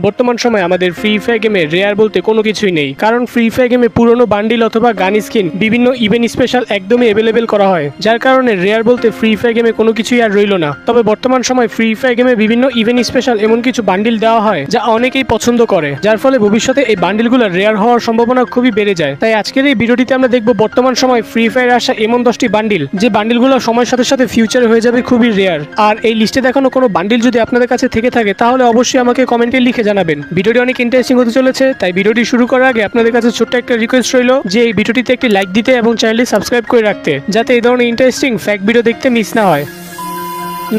বর্তমান সময়ে আমাদের ফ্রি ফায়ার গেমে রেয়ার বলতে কোনো কিছুই নেই, কারণ ফ্রি ফায়ার গেমে পুরনো বান্ডিল অথবা গান স্কিন বিভিন্ন ইভেন্ট স্পেশাল একদমই অ্যাভেলেবেল করা হয়, যার কারণে রেয়ার বলতে ফ্রি ফায়ার গেমে কোনো কিছুই আর রইল না। তবে বর্তমান সময় ফ্রি ফায়ার গেমে বিভিন্ন ইভেন্ট স্পেশাল এমন কিছু বান্ডিল দেওয়া হয় যা অনেকেই পছন্দ করে, যার ফলে ভবিষ্যতে এই বান্ডিলগুলো রেয়ার হওয়ার সম্ভাবনা খুবই বেড়ে যায়। তাই আজকের এই ভিডিওটিতে আমরা দেখব বর্তমান সময় ফ্রি ফায়ার আসা এমন 10টি বান্ডিল যে বান্ডিলগুলো সময়ের সাথে সাথে ফিউচারে হয়ে যাবে খুবই রেয়ার। আর এই লিস্টে দেখানো কোনো বান্ডিল যদি আপনাদের কাছে থেকে থাকে তাহলে অবশ্যই আমাকে কমেন্টে লিখে জানাবেন। ভিডিওটি অনেক ইন্টারেস্টিং হতে চলেছে, তাই ভিডিওটি শুরু করার আগে আপনাদের কাছে ছোট্ট একটা রিকোয়েস্ট রইল যে এই ভিডিওটিতে একটি লাইক দিতে এবং চ্যানেলটি সাবস্ক্রাইব করে রাখতে, যাতে এই ধরনের ইন্টারেস্টিং ফ্যাক্ট ভিডিও দেখতে মিস না হয়।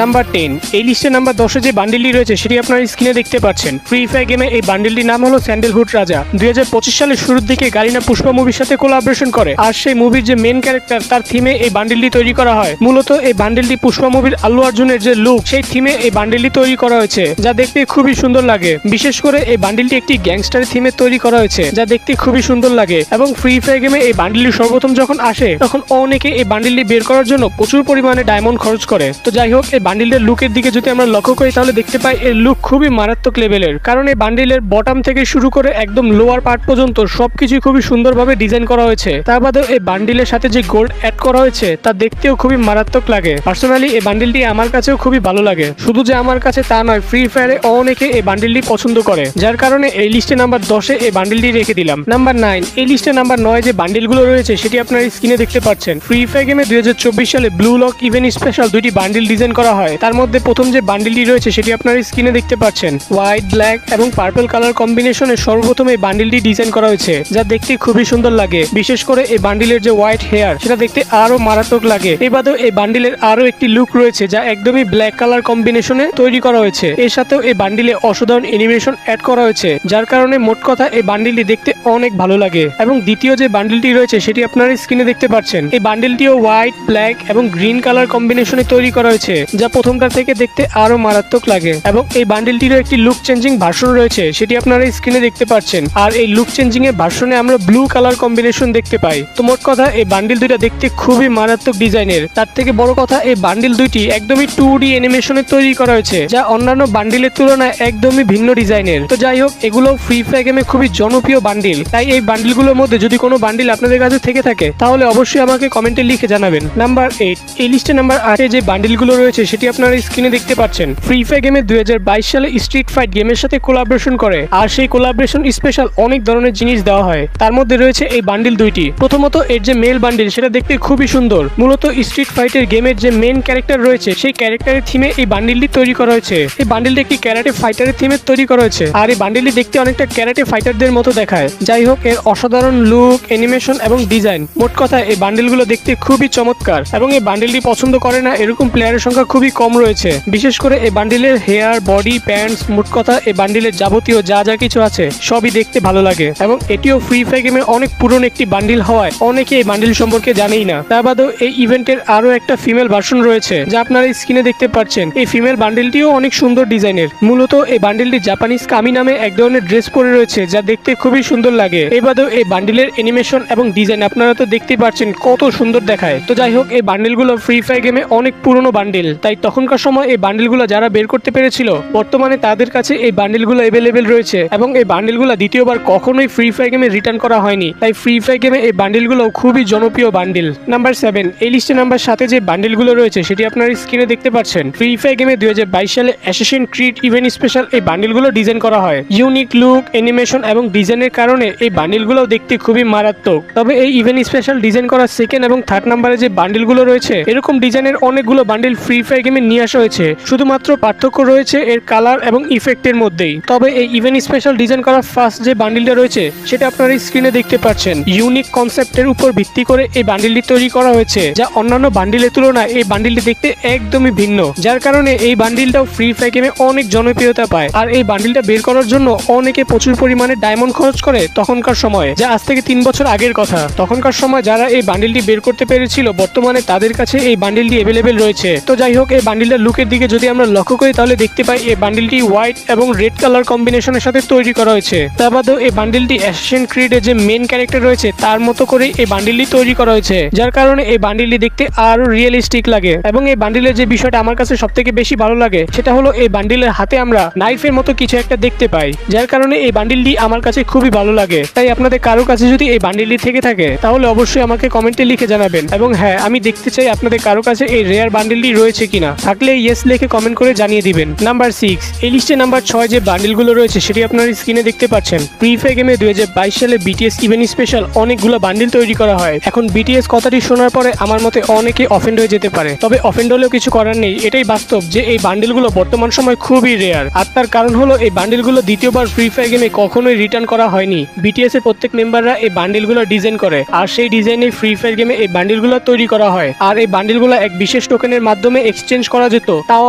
নাম্বার 10, এই লিস্টে নাম্বার 10-এ যে বান্ডিলটি রয়েছে সেটি আপনারা স্ক্রিনে দেখতে পাচ্ছেন। ফ্রি ফায়ার গেমে এই বান্ডিলটির নাম হলো স্যান্ডেলহুড রাজা। 2025 সালের শুরুর দিকে গারিনা পুষ্পা মুভির সাথে কোলাবোরেশন করে, আর সেই মুভির যে মেন ক্যারেক্টার তার থিমে এই বান্ডিলটি তৈরি করা হয়। মূলত এই বান্ডিলটি পুষ্পা মুভির আল্লু অর্জুনের যে লুক সেই থিমে এই বান্ডিলটি তৈরি করা হয়েছে, যা দেখতে খুবই সুন্দর লাগে। বিশেষ করে এই বান্ডিলটি একটি গ্যাংস্টার থিমে তৈরি করা হয়েছে, যা দেখতে খুবই সুন্দর লাগে। এবং ফ্রি ফায়ার গেমে এই বান্ডিলটি সর্বপ্রথম যখন আসে তখন অনেকে এই বান্ডিলটি বের করার জন্য প্রচুর পরিমাণে ডায়মন্ড খরচ করে। তো যাই হোক, এই বান্ডিলটির লুকের দিকে যদি আমরা লক্ষ্য করি তাহলে দেখতে পাই এর লুক খুবই মারাত্মক লেভেলের, কারণ এই বান্ডিলের বটম থেকে শুরু করে একদম লোয়ার পার্ট পর্যন্ত সবকিছু খুবই সুন্দরভাবে ডিজাইন করা হয়েছে। তার বাদেও এই বান্ডিলের সাথে যে গোল্ড অ্যাড করা হয়েছে তা দেখতেও খুবই মারাত্মক লাগে। পার্সোনালি এই বান্ডিলটি আমার কাছেও খুবই ভালো লাগে। শুধু যে আমার কাছে তা নয়, ফ্রি ফায়ারে অনেকে এই বান্ডিলটি পছন্দ করে, যার কারণে এই লিস্টে নাম্বার 10-এ এই বান্ডিলটি রেখে দিলাম। নাম্বার 9, এই লিস্টে নাম্বার 9 যে বান্ডিলগুলো রয়েছে সেটি আপনারা স্ক্রিনে দেখতে পাচ্ছেন। ফ্রি ফায়ার গেমে 2024 সালে ব্লু লক ইভেন্ট স্পেশাল দুইটি বান্ডিল ডিজাইন করা হয়। তার মধ্যে প্রথম যে বান্ডিলটি রয়েছে সেটি আপনারা স্ক্রিনে দেখতে পাচ্ছেন। হোয়াইট, ব্ল্যাক এবং পার্পল কালার কম্বিনেশনে সর্বপ্রথম এই বান্ডিলটি ডিজাইন করা হয়েছে, যা দেখতে খুবই সুন্দর লাগে। বিশেষ করে এই বান্ডিলের যে হোয়াইট হেয়ার সেটা দেখতে আরো মারাত্মক লাগে। এই বাদেও এই বান্ডিলের আরো একটি লুক রয়েছে যা একদমই ব্ল্যাক কালার কম্বিনেশনে তৈরি করা হয়েছে। এর সাথেও এই বান্ডিলে অসাধারণ অ্যানিমেশন অ্যাড করা হয়েছে, যার কারণে মোট কথা এই বান্ডিলটি দেখতে অনেক ভালো লাগে। এবং দ্বিতীয় যে বান্ডিলটি রয়েছে সেটি আপনারা স্ক্রিনে দেখতে পাচ্ছেন। এই বান্ডিলটিও হোয়াইট, ব্ল্যাক এবং গ্রিন কালার কম্বিনেশনে তৈরি করা হয়েছে, যা প্রথমটার থেকে দেখতে আরো মারাত্মক লাগে। এবং এই বান্ডিলটিরও একটি লুক চেঞ্জিং ভার্সন রয়েছে, সেটি আপনারা স্ক্রিনে দেখতে পাচ্ছেন। আর এই লুক চেঞ্জিং এর ভার্সনে আমরা ব্লু কালার কম্বিনেশন দেখতে পাই। তো মোট কথা এই বান্ডিল দুইটা দেখতে খুবই মারাত্মক ডিজাইনের। তার থেকে বড় কথা, এই বান্ডিল দুইটি একদমই 2D অ্যানিমেশনে তৈরি করা হয়েছে, যা অন্যান্য বান্ডিলের তুলনায় একদমই ভিন্ন ডিজাইনের। তো যাই হোক, এগুলো ফ্রি ফায়ার গেমে খুবই জনপ্রিয় বান্ডিল। তাই এই বান্ডিলগুলোর মধ্যে যদি কোনো বান্ডিল আপনাদের কাছে থেকে থাকে তাহলে অবশ্যই আমাকে কমেন্টে লিখে জানাবেন। নাম্বার 8, এই লিস্টে নাম্বার 8-এ যে বান্ডিলগুলো রয়েছে সেটি আপনারা স্ক্রিনে দেখতে পাচ্ছেন। ফ্রি ফায়ার গেমে 2022 সালে স্ট্রিট ফাইট গেমের সাথে কোলাবোরেশন করে, আর সেই কোলাবোরেশন স্পেশাল অনেক ধরনের জিনিস দেওয়া হয়। তার মধ্যে রয়েছে এই বান্ডিল দুইটি। প্রথমত এর যে মেল বান্ডিল সেটা দেখতে খুবই সুন্দর। মূলত স্ট্রিট ফাইটের গেমের যে মেন ক্যারেক্টার রয়েছে সেই ক্যারেক্টারের থিমে এই বান্ডিলটি তৈরি করা হয়েছে। এই বান্ডিলটি একটি ক্যারাটে ফাইটারের থিমে তৈরি করা হয়েছে, আর এই বান্ডিলটি দেখতে অনেকটা ক্যারাটে ফাইটারদের মতো দেখায়। যাই হোক, এর অসাধারণ লুক, অ্যানিমেশন এবং ডিজাইন, মোট কথা এই বান্ডিলগুলো দেখতে খুবই চমৎকার। এবং এই বান্ডিলটি পছন্দ করে না এরকম প্লেয়ারের সংখ্যা খুবই কম রয়েছে। বিশেষ করে এই বান্ডিলের হেয়ার, বডি, প্যান্টস, মোট কথা এই বান্ডিলের যাবতীয় যা যা কিছু আছে সবই দেখতে ভালো লাগে। এবং এটিও ফ্রি ফায়ার গেমে অনেক পুরনো একটি বান্ডিল হওয়ায় অনেকে এই বান্ডিল সম্পর্কে জানেই না। তার বাদেও এই ইভেন্টের আরো একটা ফিমেল ভার্সন রয়েছে, যা আপনারা স্ক্রিনে দেখতে পাচ্ছেন। এই ফিমেল বান্ডিলটিও অনেক সুন্দর ডিজাইনের। মূলত এই বান্ডিলটি জাপানিজ কামি নামে এক ধরনের ড্রেস পরে রয়েছে, যা দেখতে খুবই সুন্দর লাগে। এই বাদেও এই বান্ডিলের অ্যানিমেশন এবং ডিজাইন আপনারা তো দেখতেই পাচ্ছেন কত সুন্দর দেখায়। তো যাই হোক, এই বান্ডিলগুলো ফ্রি ফায়ার গেমে অনেক পুরনো বান্ডিল, তাই তখনকার সময় এই বান্ডিলগুলো যারা বের করতে পেরেছিল বর্তমানে তাদের কাছে এই বান্ডিলগুলো অ্যাভেলেবেল রয়েছে। এবং এই বান্ডিলগুলো দ্বিতীয়বার কখনোই ফ্রি ফায়ার গেমে রিটার্ন করা হয়নি, তাই ফ্রি ফায়ার গেমে এই বান্ডিলগুলো খুবই জনপ্রিয় বান্ডিল। নাম্বার 7, এই লিস্টে নাম্বার 7-এ যে বান্ডিলগুলো রয়েছে সেটি আপনারা স্ক্রিনে দেখতে পাচ্ছেন। ফ্রি ফায়ার গেমে 2022 সালে অ্যাসাসিন ক্রিড ইভেন্ট স্পেশাল এই বান্ডিলগুলো ডিজাইন করা হয়। ইউনিক লুক, অ্যানিমেশন এবং ডিজাইনের কারণে এই বান্ডিলগুলো দেখতে খুবই মারাত্মক। তবে এই ইভেন্ট স্পেশাল ডিজাইন করা সেকেন্ড এবং থার্ড নাম্বারে যে বান্ডিলগুলো রয়েছে এরকম ডিজাইনের অনেকগুলো বান্ডিল ফ্রি ফায়ার গেমে নিয়ে আসা হয়েছে। শুধুমাত্র পার্থক্য রয়েছে এর কালার এবং ইফেক্টের মধ্যেই। তবে এই ইভেন্ট স্পেশাল ডিজাইন করা ফার্স্ট যে বান্ডিলটা রয়েছে সেটা আপনারা স্ক্রিনে দেখতে পাচ্ছেন। ইউনিক কনসেপ্টের উপর ভিত্তি করে এই বান্ডিলটি তৈরি করা হয়েছে, যা অন্যান্য বান্ডিলের তুলনায় এই বান্ডিলটি দেখতে একদমই ভিন্ন, যার কারণে এই বান্ডিলটাও ফ্রি ফায়ার গেমে অনেক জনপ্রিয়তা পায়। আর এই বান্ডিলটা বের করার জন্য অনেকে প্রচুর পরিমাণে ডায়মন্ড খরচ করে তখনকার সময়, যা আজ থেকে 3 বছর আগের কথা। তখনকার সময় যারা এই বান্ডিলটি বের করতে পেরেছিল বর্তমানে তাদের কাছে এই বান্ডিলটি অ্যাভেলেবেল রয়েছে। তো যাই হোক, হোক, এই বান্ডিলটার লুকের দিকে যদি আমরা লক্ষ্য করি তাহলে দেখতে পাই এই বান্ডিলটি হোয়াইট এবং রেড কালার কম্বিনেশনের সাথে তৈরি করা হয়েছে। তা বাদেও এই বান্ডিলটি অ্যাসাসিন ক্রিডের যে মেন ক্যারেক্টার রয়েছে তার মতো করে এই বান্ডিলটি তৈরি করা হয়েছে, যার কারণে এই বান্ডিলটি দেখতে আরো রিয়েলিস্টিক লাগে। এবং এই বান্ডিলের যে বিষয়টা আমার কাছে সবথেকে বেশি ভালো লাগে সেটা হলো এই বান্ডিলের হাতে আমরা নাইফের মতো কিছু একটা দেখতে পাই, যার কারণে এই বান্ডিলটি আমার কাছে খুবই ভালো লাগে। তাই আপনাদের কারো কাছে যদি এই বান্ডিলটি থেকে থাকে তাহলে অবশ্যই আমাকে কমেন্টে লিখে জানাবেন। এবং হ্যাঁ, আমি দেখতে চাই আপনাদের কারো কাছে এই রেয়ার বান্ডিলটি রয়েছে কিনা, থাকলে ইয়েস লিখে কমেন্ট করে জানিয়ে দিবেন। নাম্বার 6, এই লিস্টে নাম্বার 6 যে বান্ডিলগুলো রয়েছে সেটি আপনারা স্ক্রিনে দেখতে পাচ্ছেন। ফ্রি ফায়ার গেমে 2022 সালে বিটিএস ইভেন্ট স্পেশাল অনেকগুলো বান্ডিল তৈরি করা হয়। এখন বিটিএস কথাটি শোনার পরে আমার মতে অনেকে অফেন্ড হয়ে যেতে পারে, তবে অফেন্ড হলেও কিছু করার নেই। এটাই বাস্তব যে এই বান্ডিলগুলো বর্তমান সময় খুবই রেয়ার, আর তার কারণ হলো এই বান্ডিলগুলো দ্বিতীয়বার ফ্রি ফায়ার গেমে কখনোই রিটার্ন করা হয়নি। বিটিএস এর প্রত্যেক মেম্বাররা এই বান্ডিলগুলো ডিজাইন করে, আর সেই ডিজাইনে ফ্রি ফায়ার গেমে এই বান্ডিলগুলো তৈরি করা হয়। আর এই বান্ডিলগুলো এক বিশেষ টোকেনের মাধ্যমে এক্সচেঞ্জ করা যেত, তাও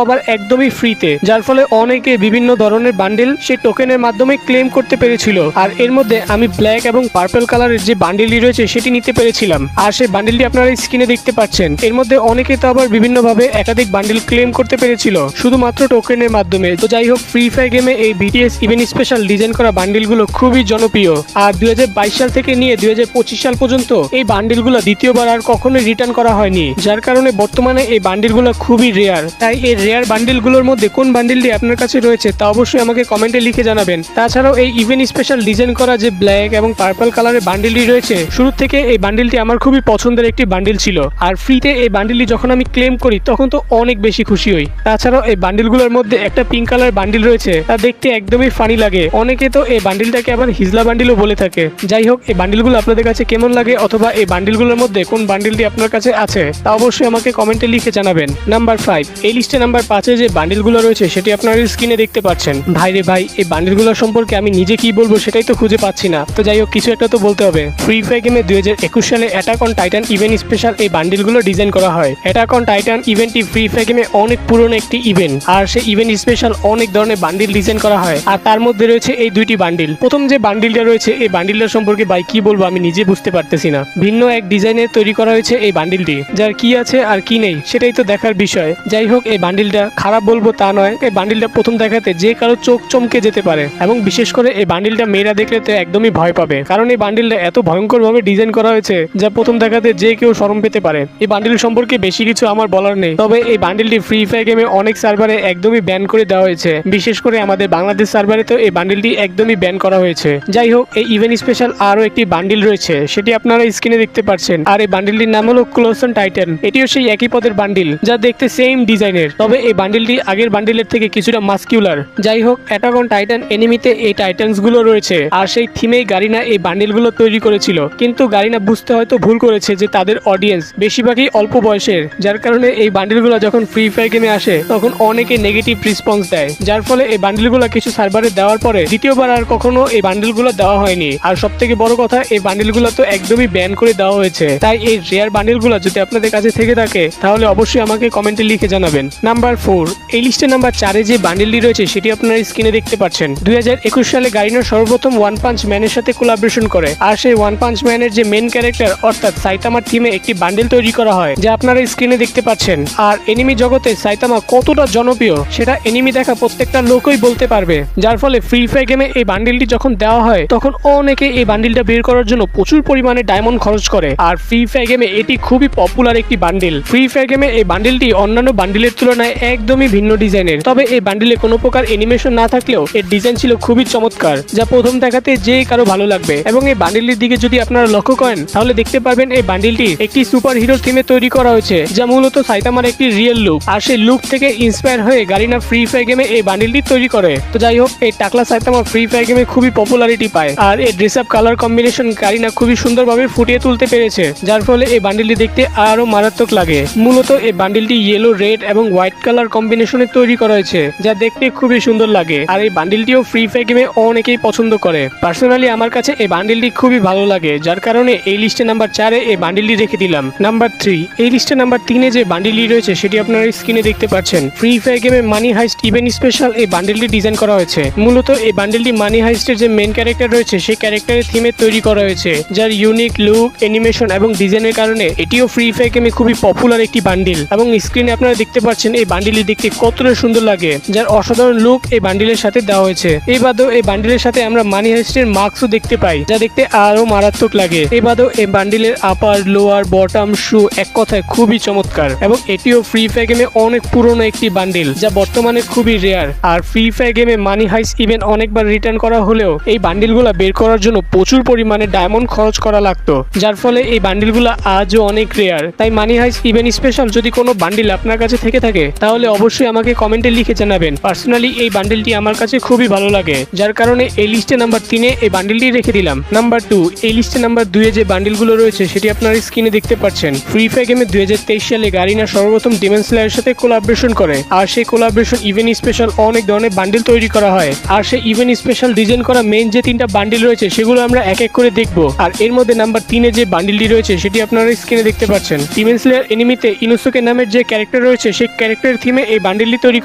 আবার একদমই ফ্রিতে, যার ফলে অনেকে বিভিন্ন ধরনের বান্ডিল সেই টোকেনের মাধ্যমে ক্লেম করতে পেরেছিল। আর এর মধ্যে আমি ব্ল্যাক এবং পার্পল কালারের যে বান্ডিলটি রয়েছে সেটি নিতে পেরেছিলাম, আর সেই বান্ডিলটি আপনারা স্ক্রিনে দেখতে পাচ্ছেন। এর মধ্যে অনেকে তো আবার বিভিন্নভাবে একাধিক বান্ডিল ক্লেম করতে পেরেছিল শুধুমাত্র টোকেনের মাধ্যমে। তো যাই হোক, ফ্রি ফায়ার গেমে এই বিটিএস ইভেন্ট স্পেশাল ডিজাইন করা বান্ডিলগুলো খুবই জনপ্রিয়। আর 2022 সাল থেকে নিয়ে 2025 সাল পর্যন্ত এই বান্ডিলগুলো দ্বিতীয়বার আর কখনোই রিটার্ন করা হয়নি, যার কারণে বর্তমানে এই বান্ডিলগুলো খুবই রেয়ার। তাই এই রেয়ার বান্ডিলগুলোর মধ্যে কোন বান্ডিলটি আপনার কাছে রয়েছে তা অবশ্যই আমাকে কমেন্টে লিখে জানাবেন। তাছাড়াও এই ইভেন্ট স্পেশাল ডিজাইন করা যে ব্ল্যাক এবং পার্পল কালারের বান্ডিলটি রয়েছে, শুরু থেকে এই বান্ডিলটি আমার খুবই পছন্দের একটি বান্ডিল ছিল। আর ফ্রিতে এই বান্ডিলটি যখন আমি ক্লেম করি তখন তো অনেক বেশি খুশি হই। তাছাড়াও এই বান্ডিলগুলোর মধ্যে একটা পিঙ্ক কালার বান্ডিল রয়েছে, তা দেখতে একদমই ফানি লাগে। অনেকে তো এই বান্ডিলটাকে আবার হিজলা বান্ডিলও বলে থাকে। যাই হোক, এই বান্ডিলগুলো আপনাদের কাছে কেমন লাগে অথবা এই বান্ডিলগুলোর মধ্যে কোন বান্ডিলটি আপনার কাছে আছে তা অবশ্যই আমাকে কমেন্টে লিখে জানাবেন। নাম্বার 5, এই লিস্টে নাম্বার 5 যে বান্ডিলগুলো রয়েছে সেটি আপনারা স্ক্রিনে দেখতে পাচ্ছেন। ভাই রে ভাই, এই বান্ডিলগুলো সম্পর্কে আমি নিজে কি বলবো সেটাই তো খুঁজে পাচ্ছি না। তো যাই হোক, কিছু একটা তো বলতে হবে। ফ্রি ফায়ার গেমে 2021 সালে attack on titan event special এই বান্ডিলগুলো ডিজাইন করা হয়। অ্যাটাক অন টাইটান ইভেন্টটি ফ্রি ফায়ার গেমে অনেক পুরনো একটি ইভেন্ট, আর সেই ইভেন্ট স্পেশাল অনেক ধরনের বান্ডিল ডিজাইন করা হয়। আর তার মধ্যে রয়েছে এই দুইটি বান্ডিল। প্রথম যে বান্ডিলটা রয়েছে এই বান্ডিলটার সম্পর্কে ভাই কি বলবো আমি নিজে বুঝতে পারতেছি না। ভিন্ন এক ডিজাইনে তৈরি করা হয়েছে এই বান্ডিলটি, যার কি আছে আর কি নেই সেটাই তো দেখার বিষয়। যাই হোক, এই বান্ডিলটা খারাপ বলবো তা নয়, এই বান্ডিলটা প্রথম দেখাতে যে কারো চোখ চমকে যেতে পারে, এবং বিশেষ করে এই বান্ডিলটা মেয়েরা দেখলে তো একদমই ভয় পাবে, কারণ এই বান্ডিলটা এত ভয়ঙ্কর ভাবে ডিজাইন করা হয়েছে যা প্রথম দেখাতে যে কেউ শরম পেতে পারে। এই বান্ডিল সম্পর্কে বেশি কিছু আমার বলার নেই, তবে এই বান্ডিলটি ফ্রি ফায়ার গেমে অনেক সার্ভারে একদমই ব্যান করে দেওয়া হয়েছে, বিশেষ করে আমাদের বাংলাদেশ সার্ভারে তো এই বান্ডিলটি একদমই ব্যান করা হয়েছে। যাই হোক, এই ইভেন্ট স্পেশাল আরো একটি বান্ডিল রয়েছে, সেটি আপনারা স্ক্রিনে দেখতে পাচ্ছেন। আর এই বান্ডিলটির নাম হলো ক্লোজ অন টাইটান। এটিও সেই একই পদের বান্ডিল যা দেখতে সেম ডিজাইনের, তবে এই বান্ডিলটি আগের বান্ডিলের থেকে কিছুটা মাস্কিউলার। যাই হোক, অ্যাটাক অন টাইটান এনিমিতে এই টাইটান্স গুলো রয়েছে, আর সেই থিমেই গারিনা এই বান্ডিল গুলো তৈরি করেছিল। কিন্তু গারিনা বুঝতে হয়তো ভুল করেছে যে তাদের অডিয়েন্স বেশিরভাগই অল্প বয়সের, যার কারণে এই বান্ডিল গুলো যখন ফ্রি ফায়ার গেমে আসে তখন অনেকে নেগেটিভ রেসপন্স দেয়, যার ফলে এই বান্ডিল গুলো কিছু সার্ভারে দেওয়ার পরে দ্বিতীয়বার আর কখনো এই বান্ডিল গুলো দেওয়া হয়নি। আর সব থেকে বড় কথা, এই বান্ডিল গুলো তো একদমই ব্যান করে দেওয়া হয়েছে। তাই এই রেয়ার বান্ডিল গুলো যদি আপনাদের কাছে থেকে থাকে তাহলে অবশ্যই আমাকে কমেন্টে লিখে জানাবেন। নাম্বার 4, এই লিস্টে নাম্বার 4 যে বান্ডিলটি রয়েছে সেটি আপনারা স্ক্রিনে দেখতে পাচ্ছেন। 2021 সালে গারিনা সর্বপ্রথম ওয়ান পাঞ্চ ম্যানের সাথে কোলাবরেশন করে, আর সেই ওয়ান পাঞ্চ ম্যানের যে মেন ক্যারেক্টার অর্থাৎ সাইতামার থিমে একটি বান্ডিল তৈরি করা হয়, যা আপনারা স্ক্রিনে দেখতে পাচ্ছেন। আর এনিমি জগতে সাইতামা কতটা জনপ্রিয় সেটা এনিমি দেখা প্রত্যেকটা লোকই বলতে পারবে, যার ফলে ফ্রি ফায়ার গেমে এই বান্ডিলটি যখন দেওয়া হয় তখন অনেকে এই বান্ডিলটা বের করার জন্য প্রচুর পরিমাণে ডায়মন্ড খরচ করে। আর ফ্রি ফায়ার গেমে এটি খুবই পপুলার একটি বান্ডিল। ফ্রি ফায়ার গেমে এই বান্ডিলটি অন্যান্য বান্ডিলের তুলনায় একদমই ভিন্ন ডিজাইনের, তবে এই বান্ডিলে কোনো প্রকার অ্যানিমেশন না থাকলেও এর ডিজাইন ছিল খুবই চমৎকার, যা প্রথম দেখাতে যে কারো ভালো লাগবে। এবং এই বান্ডিলটির দিকে যদি আপনারা লক্ষ্য করেন তাহলে দেখতে পারবেন এই বান্ডিলটি একটি সুপার হিরো থিমে তৈরি করা হয়েছে, যা মূলত সাইতামার একটি রিয়েল লুক। আর সেই লুক থেকে ইন্সপায়ার হয়ে গারিনা ফ্রি ফায়ার গেমে এই বান্ডিলটি তৈরি করে। তো যাই হোক, এই টাকলা সাইতামা ফ্রি ফায়ার গেমে খুবই পপুলারিটি পায়, আর এই dress up colour combination Garena খুবই সুন্দরভাবে ফুটিয়ে তুলতে পেরেছে, যার ফলে এই বান্ডিলটি দেখতে আরো মারাত্মক লাগে। মূলত এই বান্ডিলটি ইয়েলো, রেড এবং হোয়াইট কালার কম্বিনেশনে তৈরি করা হয়েছে, যা দেখতে খুবই সুন্দর লাগে। আর এই বান্ডিলটিও ফ্রি ফায়ার গেমে অনেকেই পছন্দ করে। পার্সোনালি আমার কাছে এই বান্ডিলটি খুবই ভালো লাগে, যার কারণে এই লিস্টে নাম্বার 4 এই বান্ডিলটি রেখে দিলাম। নাম্বার 3, এই লিস্টে নাম্বার 3 যে বান্ডিলটি রয়েছে সেটি আপনারা স্ক্রিনে দেখতে পাচ্ছেন। ফ্রি ফায়ার গেমে মানি হাইস্ট ইভেন্ট স্পেশাল এই বান্ডিলটি ডিজাইন করা হয়েছে। মূলত এই বান্ডিলটি মানি হাইস্টের যে মেন ক্যারেক্টার রয়েছে সেই ক্যারেক্টারের থিমে তৈরি করা হয়েছে, যার ইউনিক লুক, অ্যানিমেশন এবং ডিজাইনের কারণে এটিও ফ্রি ফায়ার গেমে খুবই পপুলার একটি বান্ডিল। এবং স্ক্রিন স্ক্রিনে আপনারা দেখতে পাচ্ছেন এই বান্ডিলটি দেখতে কতটা সুন্দর লাগে, যার অসাধারণ লুক এই বান্ডিলের সাথে দেওয়া হয়েছে। এই বাদেও এই বান্ডিলের সাথে আমরা মানি হাইস্টের মাস্কও দেখতে পাই, যা দেখতে আরো মারাত্মক লাগে। এই বাদেও এই বান্ডিলের আপার, লোয়ার, বটম শু এক কথায় খুবই চমৎকার, এবং এটিও ফ্রি ফায়ার গেমে অনেক পুরনো একটি বান্ডিল, যা বর্তমানে খুবই রেয়ার। আর ফ্রি ফায়ার গেমে মানি হাইস্ট ইভেন্ট অনেকবার রিটার্ন করা হলেও এই বান্ডিলগুলো বের করার জন্য প্রচুর পরিমাণে ডায়মন্ড খরচ করা লাগতো, যার ফলে এই বান্ডিলগুলো আজও অনেক রেয়ার। তাই মানি হাইস্ট ইভেন্ট স্পেশাল যদি কোনো বান্ডিল আপনার কাছে থেকে থাকে তাহলে অবশ্যই আমাকে কমেন্টে লিখে জানাবেন। পার্সোনালি এই বান্ডিলটি আমার কাছে খুবই ভালো লাগে, যার কারণে এই লিস্টে নাম্বার 3-এ এই বান্ডিলটি রেখে দিলাম। নাম্বার 2, এই লিস্টে নাম্বার 2-এ যে বান্ডিলগুলো রয়েছে সেটি আপনার স্ক্রিনে দেখতে পাচ্ছেন। ফ্রি ফায়ার গেমে 2023 সালে গারিনা সর্বপ্রথম ডিমন স্লেয়ারের সাথে কোলাবরেশন করে, আর সেই কোলাবরেশন ইভেন্ট স্পেশাল অনেক ধরনের বান্ডিল তৈরি করা হয়। আর সেই ইভেন্ট স্পেশাল ডিজাইন করা মেইন যে 3টা বান্ডিল রয়েছে সেগুলো আমরা এক এক করে দেখবো। আর এর মধ্যে নাম্বার 3-এ যে বান্ডিলটি রয়েছে সেটি আপনারা স্ক্রিনে দেখতে পাচ্ছেন। ডিমন স্লেয়ার এনিমিতে ইনোসুকে নামের যে ক্যারেক্টার রয়েছে সেই ক্যারেক্টারের থিমে এই বান্ডিলটি তৈরি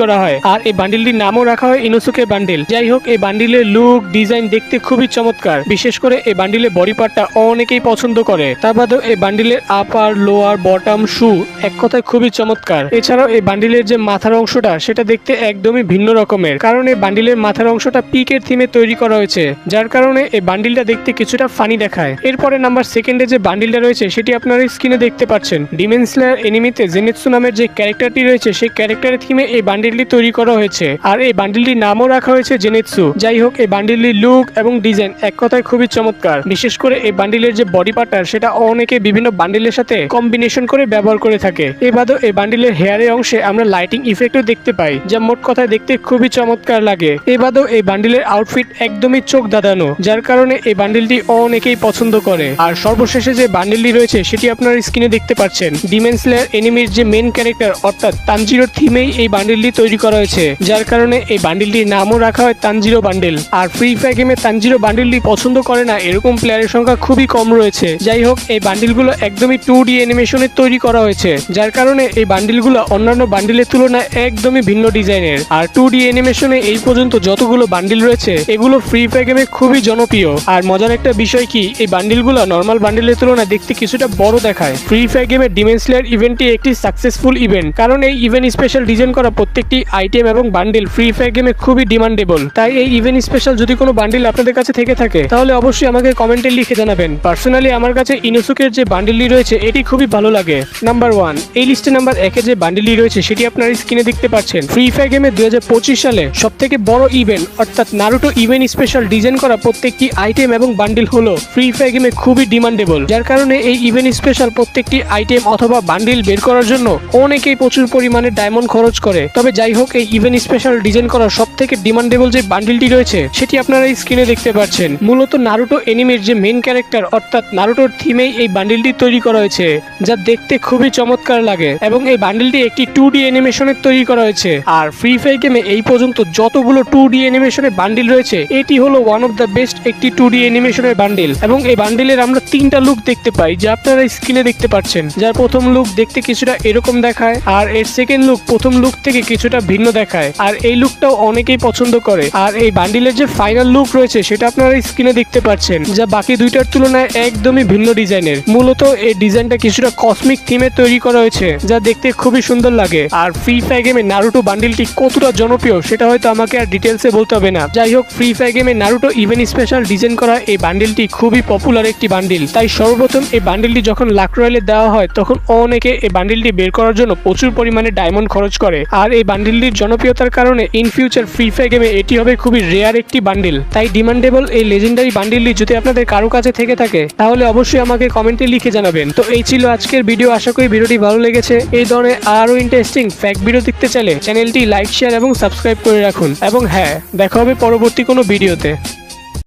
করা হয়, আর এই বান্ডিলটির নামও রাখা হয় ইনোসুকে বান্ডিল। যাই হোক, এই বান্ডিলের লুক ডিজাইন দেখতে খুবই চমৎকার, বিশেষ করে এই বান্ডিলের বডি পার্টটা অনেকেই পছন্দ করে। তার বাদেও এই বান্ডিলের আপার, লোয়ার, বটম শু এক কথায় খুবই চমৎকার। এছাড়াও এই বান্ডিলের যে মাথার অংশটা সেটা দেখতে একদমই ভিন্ন রকমের, কারণ এই বান্ডিলের মাথার অংশটা পিকের থিমে তৈরি করা হয়েছে, যার কারণে এই বান্ডিলটা দেখতে কিছুটা ফানি দেখায়। এরপরে নাম্বার 2-এ যে বান্ডিলটা রয়েছে সেটি আপনারা স্ক্রিনে দেখতে পাচ্ছেন। ডিমন স্লেয়ার এনিমিতে জেনেৎসু নামের যে ক্যারেক্টারটি রয়েছে সেই ক্যারেক্টারের থিমে এই বান্ডিলটি তৈরি করা হয়েছে, আর এই বান্ডিলটির নামও রাখা হয়েছে জেনেৎসু। যাই হোক, এই বান্ডিলটির লুক এবং ডিজাইন এক কথায় খুবই চমৎকার, বিশেষ করে এই বান্ডিলের যে বডি পার্টটা সেটা অনেকে বিভিন্ন বান্ডিলের সাথে কম্বিনেশন করে ব্যবহার করে থাকে। এই বাদেও এই বান্ডিলের হেয়ারের অংশে আমরা লাইটিং ইফেক্টও দেখতে পাই, যা মোট কথায় দেখতে খুবই চমৎকার লাগে। এই বাদেও এই বান্ডিলের আউটফিট একদমই চোখ দাদানো, যার কারণে এই বান্ডিলটি অনেকেই পছন্দ করে। আর সর্বশেষে যে বান্ডিলটি রয়েছে সেটি আপনারা স্ক্রিনে দেখতে পাচ্ছেন। ডিমন স্লেয়ার এনিমির যে মেন ক্যারেক্টার অর্থাৎ তানজিরোর থিমেই এই বান্ডিলটি তৈরি করা হয়েছে, যার কারণে এই বান্ডিলটির নামও রাখা হয় তানজিরো বান্ডিল। আর ফ্রি ফায়ার গেমে তানজিরো বান্ডিলটি পছন্দ করে না এরকম প্লেয়ারের সংখ্যা খুবই কম রয়েছে। যাই হোক, এই বান্ডিলগুলো একদমই 2D অ্যানিমেশনে তৈরি করা হয়েছে, যার কারণে এই বান্ডিলগুলো অন্যান্য বান্ডিলের তুলনায় একদমই ভিন্ন ডিজাইনের। আর 2D অ্যানিমেশনে এই পর্যন্ত যতগুলো বান্ডিল রয়েছে এগুলো ফ্রি ফায়ার গেমে খুবই জনপ্রিয়। আর মজার একটা বিষয় কি, এই বান্ডিলগুলো নর্মাল বান্ডিলের তুলনায় দেখতে কিছুটা বড় দেখায়। ফ্রি ফায়ার গেমের ডিমন স্লেয়ার ইভেন্টটি একটি সাকসেসফুল ইভেন্ট, কারণ এই ইভেন্ট স্পেশাল ডিজাইন করা প্রত্যেকটি আইটেম এবং বান্ডিল ফ্রি ফায়ার গেমে খুবই ডিমান্ডেবল। তাই এই ইভেন্ট স্পেশাল যদি কোনো বান্ডিল আপনাদের কাছে থেকে থাকে তাহলে অবশ্যই আমাকে কমেন্টে লিখে জানাবেন। পার্সোনালি আমার কাছে ইনোসুকের যে বান্ডিলটি রয়েছে এটি খুবই ভালো লাগে। নাম্বার 1, এই লিস্টে নাম্বার 1-এ যে বান্ডিলটি রয়েছে সেটি আপনারা স্ক্রিনে দেখতে পাচ্ছেন। ফ্রি ফায়ার গেমে 2025 সালে সবথেকে বড় ইভেন্ট অর্থাৎ নারুটো ইভেন্ট স্পেশাল ডিজাইন করা প্রত্যেকটি আইটেম এবং বান্ডিল হলো ফ্রি ফায়ার গেমে খুবই ডিমান্ডেবল, যার কারণে এই ইভেন্ট স্পেশাল প্রত্যেকটি আইটেম অথবা বান্ডিল বের করার জন্য অনেকেই প্রচুর পরিমাণে ডায়মন্ড খরচ করে। তবে যাই হোক, এই ইভেন্ট স্পেশাল ডিজাইন করা সবথেকে ডিমান্ডেবল যে বান্ডিলটি রয়েছে সেটি আপনারা স্ক্রিনে দেখতে পাচ্ছেন। মূলত নারুটো এনিমির যে মেইন ক্যারেক্টার অর্থাৎ নারুটোর থিমেই এই বান্ডিলটি তৈরি করা হয়েছে, যা দেখতে খুবই চমৎকার লাগে, এবং এই বান্ডিলটি একটি 2D অ্যানিমেশনে তৈরি করা হয়েছে। আর ফ্রি ফায়ার গেমে এই পর্যন্ত যতগুলো 2D অ্যানিমেশনের বান্ডিল রয়েছে এটি হলো ওয়ান অফ দ্য বেস্ট একটি 2D অ্যানিমেশনের বান্ডিল, এবং এই বান্ডিলের আমরা 3টা লুক দেখতে পাই যা আপনারা স্ক্রিনে দেখতে পাচ্ছেন। যার প্রথম লুক দেখতে কিছুটা এরকম দেখায়, আর এর সেকেন্ড লুক প্রথম লুক থেকে কিছুটা ভিন্ন দেখায়, আর এই লুকটাও অনেকেই পছন্দ করে। আর এই বান্ডিলের যে ফাইনাল লুক রয়েছে সেটা আপনারা স্ক্রিনে দেখতে পাচ্ছেন, যা বাকি দুইটার তুলনায় একদমই ভিন্ন ডিজাইনের। মূলত এই ডিজাইনটা কিছুটা কসমিক থিমে তৈরি করা হয়েছে, যা দেখতে খুবই সুন্দর লাগে। আর ফ্রি ফায়ার গেমে নারুটো বান্ডিলটি কতটা জনপ্রিয় সেটা হয়তো আমাকে আর ডিটেলসে বলতে হবে না। যাই হোক, ফ্রি ফায়ার গেমে নারুটো ইভেন্ট স্পেশাল ডিজাইন করা এই বান্ডিলটি খুবই পপুলার একটি বান্ডিল। তাই সর্বপ্রথম এই বান্ডিলটি যখন লাক রয়্যালে দেওয়া হয় তখন অনেকে এই বান্ডিলটি বের করার জন্য প্রচুর পরিমাণে ডায়মন্ড খরচ করে। আর এই বান্ডিলটির জনপ্রিয়তার কারণে ইন ফিউচার ফ্রি ফায়ার গেমে এটি হবে খুবই রেয়ার একটি বান্ডিল। তাই ডিমান্ডেবল এই লেজেন্ডারি বান্ডিলটি যদি আপনাদের কারো কাছে থেকে থাকে তাহলে অবশ্যই আমাকে কমেন্টে লিখে জানাবেন। তো এই ছিল আজকের ভিডিও, আশা করি ভিডিওটি ভালো লেগেছে। এই ধরনের আরো ইন্টারেস্টিং ফ্যাক্ট ভিডিও দেখতে চাইলে চ্যানেলটি লাইক, শেয়ার এবং সাবস্ক্রাইব করে রাখুন। এবং হ্যাঁ, দেখা হবে পরবর্তী কোনো ভিডিওতে।